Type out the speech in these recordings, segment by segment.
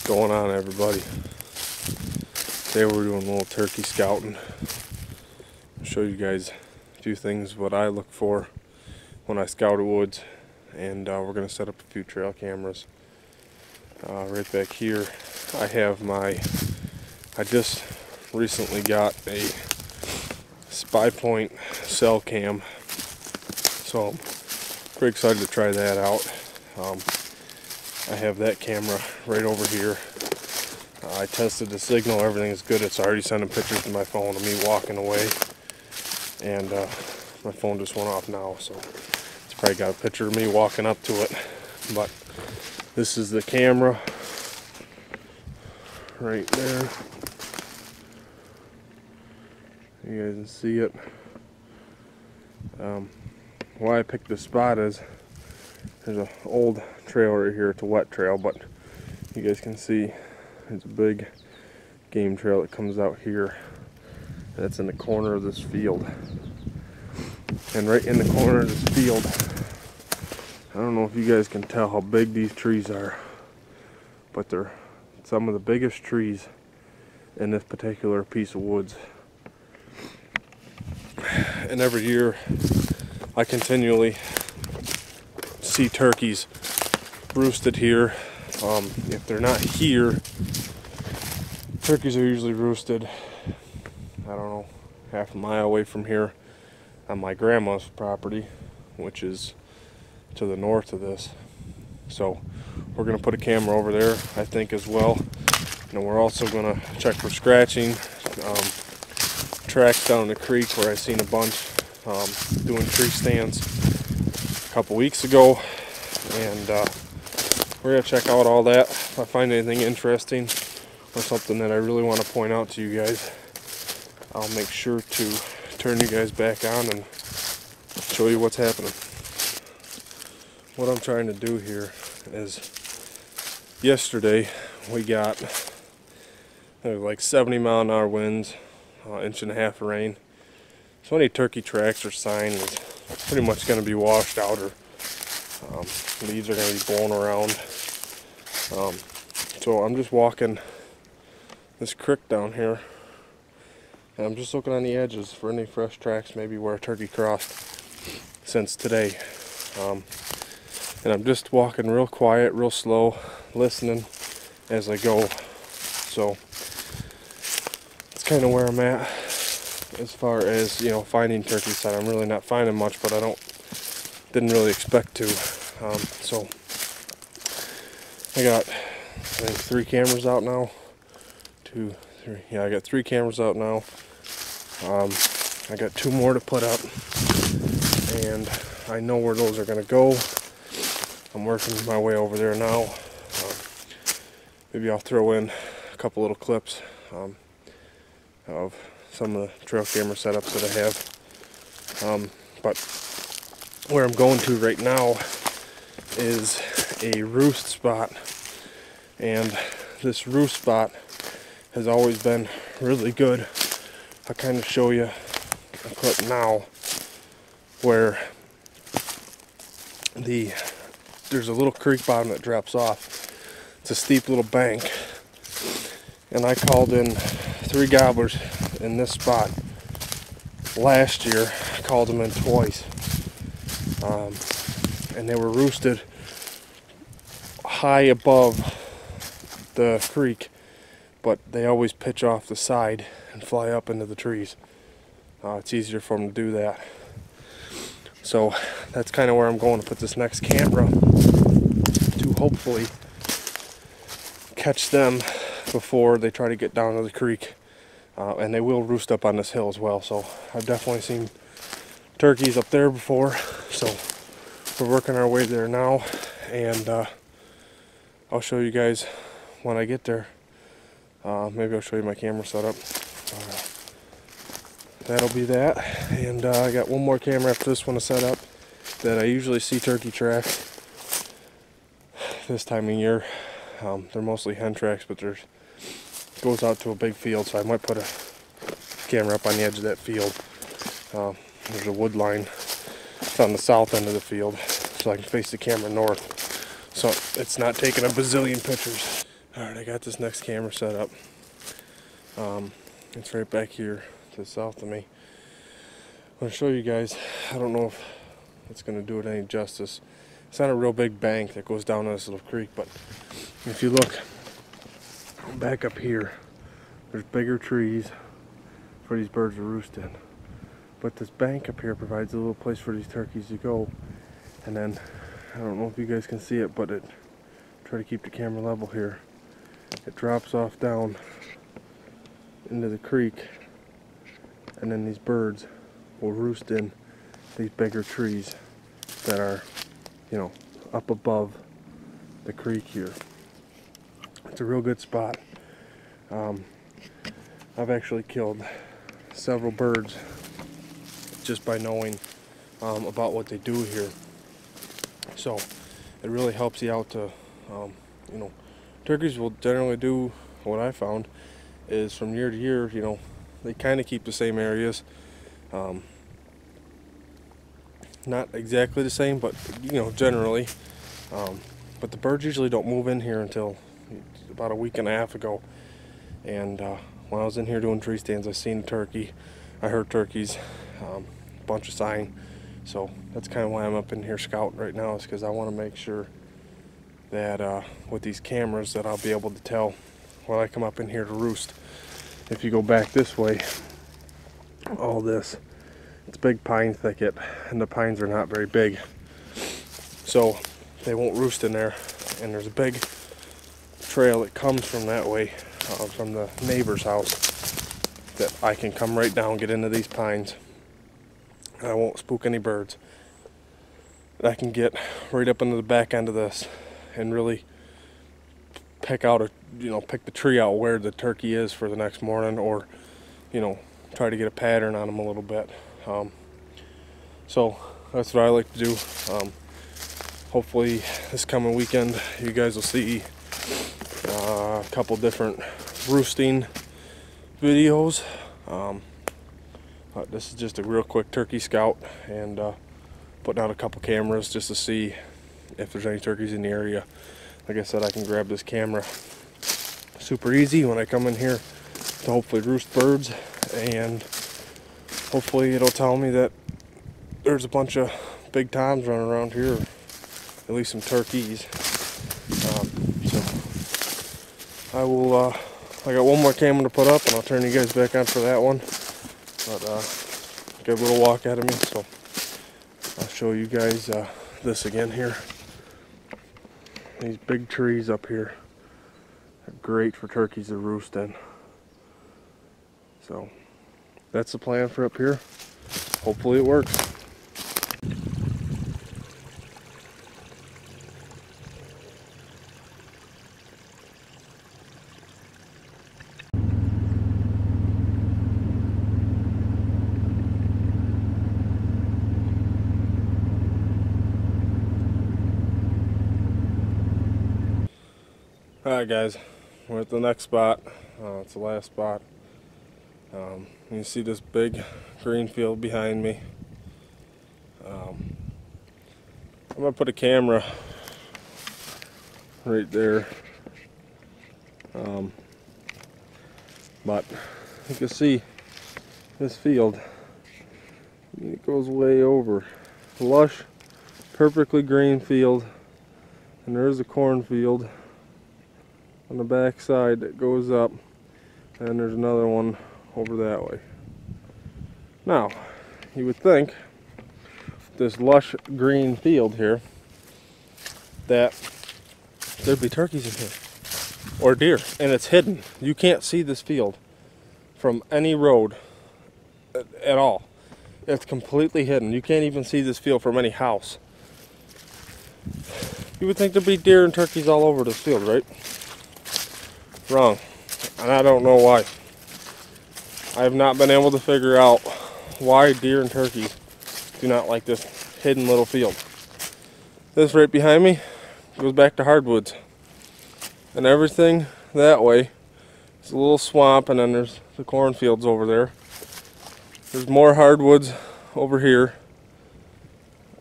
Going on, everybody? Today we're doing a little turkey scouting. I'll show you guys a few things what I look for when I scout woods, and we're going to set up a few trail cameras. Right back here I just recently got a SpyPoint cell cam, so I'm pretty excited to try that out. I have that camera right over here. I tested the signal, everything is good. It's already sending pictures to my phone of me walking away, and my phone just went off now, so it's probably got a picture of me walking up to it. But this is the camera right there. You guys can see it. Why I picked this spot is there's an old trail right here. It's a wet trail, but you guys can see it's a big game trail that comes out here. That's in the corner of this field. And right in the corner of this field, I don't know if you guys can tell how big these trees are, but they're some of the biggest trees in this particular piece of woods. And every year I continually see turkeys roosted here. If they're not here, turkeys are usually roosted, I don't know, half a mile away from here on my grandma's property, which is to the north of this. So we're going to put a camera over there, I think, as well. And we're also going to check for scratching. Tracks down the creek where I seen a bunch doing tree stands a couple weeks ago, and we're going to check out all that. If I find anything interesting or something that I really want to point out to you guys, I'll make sure to turn you guys back on and show you what's happening. What I'm trying to do here is, yesterday we got like 70-mile-an-hour winds, inch and a half of rain. So any turkey tracks or sign is pretty much going to be washed out, or leaves are going to be blown around. So I'm just walking this creek down here, and I'm just looking on the edges for any fresh tracks, maybe where a turkey crossed since today. And I'm just walking real quiet, real slow, listening as I go. So it's kind of where I'm at as far as, you know, finding turkey sign. I'm really not finding much, but didn't really expect to. So I got, I think, 3 cameras out now. 2, 3. Yeah, I got 3 cameras out now. I got 2 more to put up, and I know where those are going to go. I'm working my way over there now. Maybe I'll throw in a couple little clips of some of the trail camera setups that I have. But where I'm going to right now is a roost spot, and this roost spot has always been really good. I'll kind of show you a clip now where there's a little creek bottom that drops off. It's a steep little bank, and I called in 3 gobblers in this spot last year. I called them in twice, and they were roosted high above the creek, but they always pitch off the side and fly up into the trees. It's easier for them to do that. So that's kind of where I'm going to put this next camera, to hopefully catch them before they try to get down to the creek. And they will roost up on this hill as well. So I've definitely seen turkeys up there before. So we're working our way there now, and I'll show you guys when I get there. Maybe I'll show you my camera setup. That'll be that. And I got 1 more camera after this one to set up that I usually see turkey tracks this time of year. They're mostly hen tracks, but there's goes out to a big field, so I might put a camera up on the edge of that field. There's a wood line. It's on the south end of the field, so I can face the camera north, so it's not taking a bazillion pictures. Alright, I got this next camera set up. It's right back here to the south of me. I'm going to show you guys. I don't know if it's going to do it any justice. It's not a real big bank that goes down this little creek, but if you look back up here, there's bigger trees for these birds to roost in. But this bank up here provides a little place for these turkeys to go. And then, I don't know if you guys can see it, but try to keep the camera level here. It drops off down into the creek, and then these birds will roost in these bigger trees that are, you know, up above the creek here. It's a real good spot. I've actually killed several birds just by knowing about what they do here. So it really helps you out to, you know, turkeys will generally do what I found is from year to year, you know, they kind of keep the same areas. Not exactly the same, but, you know, generally. But the birds usually don't move in here until about a week and a half ago. And when I was in here doing tree stands, I seen a turkey. I heard turkeys, a bunch of sign. So that's kind of why I'm up in here scouting right now, is because I want to make sure that with these cameras that I'll be able to tell when I come up in here to roost. If you go back this way, all this, it's big pine thicket, and the pines are not very big, so they won't roost in there. And there's a big trail that comes from that way, from the neighbor's house, that I can come right down, get into these pines, and I won't spook any birds. I can get right up into the back end of this and really pick out pick the tree out where the turkey is for the next morning, or, you know, try to get a pattern on them a little bit. So that's what I like to do. Hopefully this coming weekend you guys will see a couple different roosting videos. This is just a real quick turkey scout, and putting out a couple cameras just to see if there's any turkeys in the area. Like I said, I can grab this camera super easy when I come in here to hopefully roost birds, and hopefully it'll tell me that there's a bunch of big toms running around here, or at least some turkeys. So I will, I got one more camera to put up, and I'll turn you guys back on for that one. But get a little walk out of me, so I'll show you guys this again here. These big trees up here are great for turkeys to roost in. So that's the plan for up here. Hopefully it works. Alright guys, we're at the next spot. It's the last spot. You see this big green field behind me. I'm going to put a camera right there. But you can see this field. It goes way over. Lush, perfectly green field. And there's a cornfield on the back side that goes up, and there's another one over that way. Now, you would think this lush green field here that there'd be turkeys in here, or deer, and it's hidden. You can't see this field from any road at all. It's completely hidden. You can't even see this field from any house. You would think there'd be deer and turkeys all over this field, right? Wrong. And I don't know why. I have not been able to figure out why deer and turkeys do not like this hidden little field. This right behind me goes back to hardwoods. And everything that way is a little swamp, and then there's the cornfields over there. There's more hardwoods over here.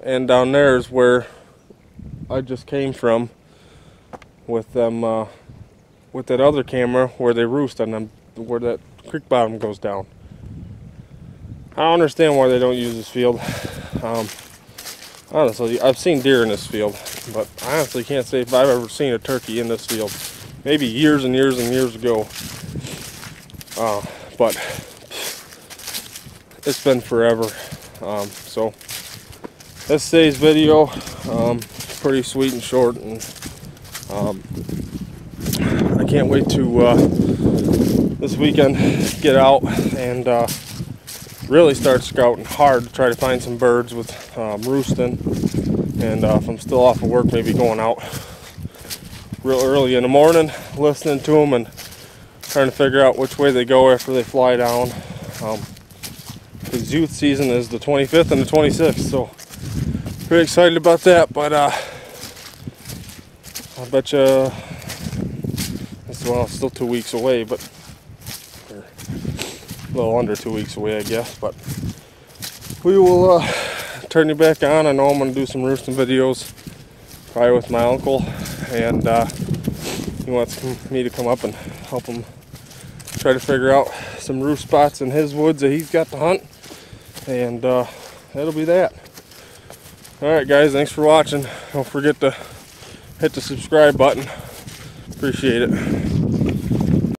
And down there is where I just came from with them with that other camera where they roost on them, where that creek bottom goes down. I don't understand why they don't use this field. Honestly, I've seen deer in this field, but I honestly can't say if I've ever seen a turkey in this field. Maybe years and years and years ago. But it's been forever. So this today's video, pretty sweet and short, and I can't wait to this weekend get out and really start scouting hard to try to find some birds with roosting. And if I'm still off of work, maybe going out real early in the morning, listening to them and trying to figure out which way they go after they fly down. Because youth season is the 25th and the 26th, so pretty excited about that. But I bet you it's still 2 weeks away, but or a little under 2 weeks away, I guess. But we will turn you back on. I know I'm going to do some roosting videos, probably with my uncle, and he wants me to come up and help him try to figure out some roost spots in his woods that he's got to hunt, and that'll be that. Alright guys, thanks for watching. Don't forget to hit the subscribe button. Appreciate it.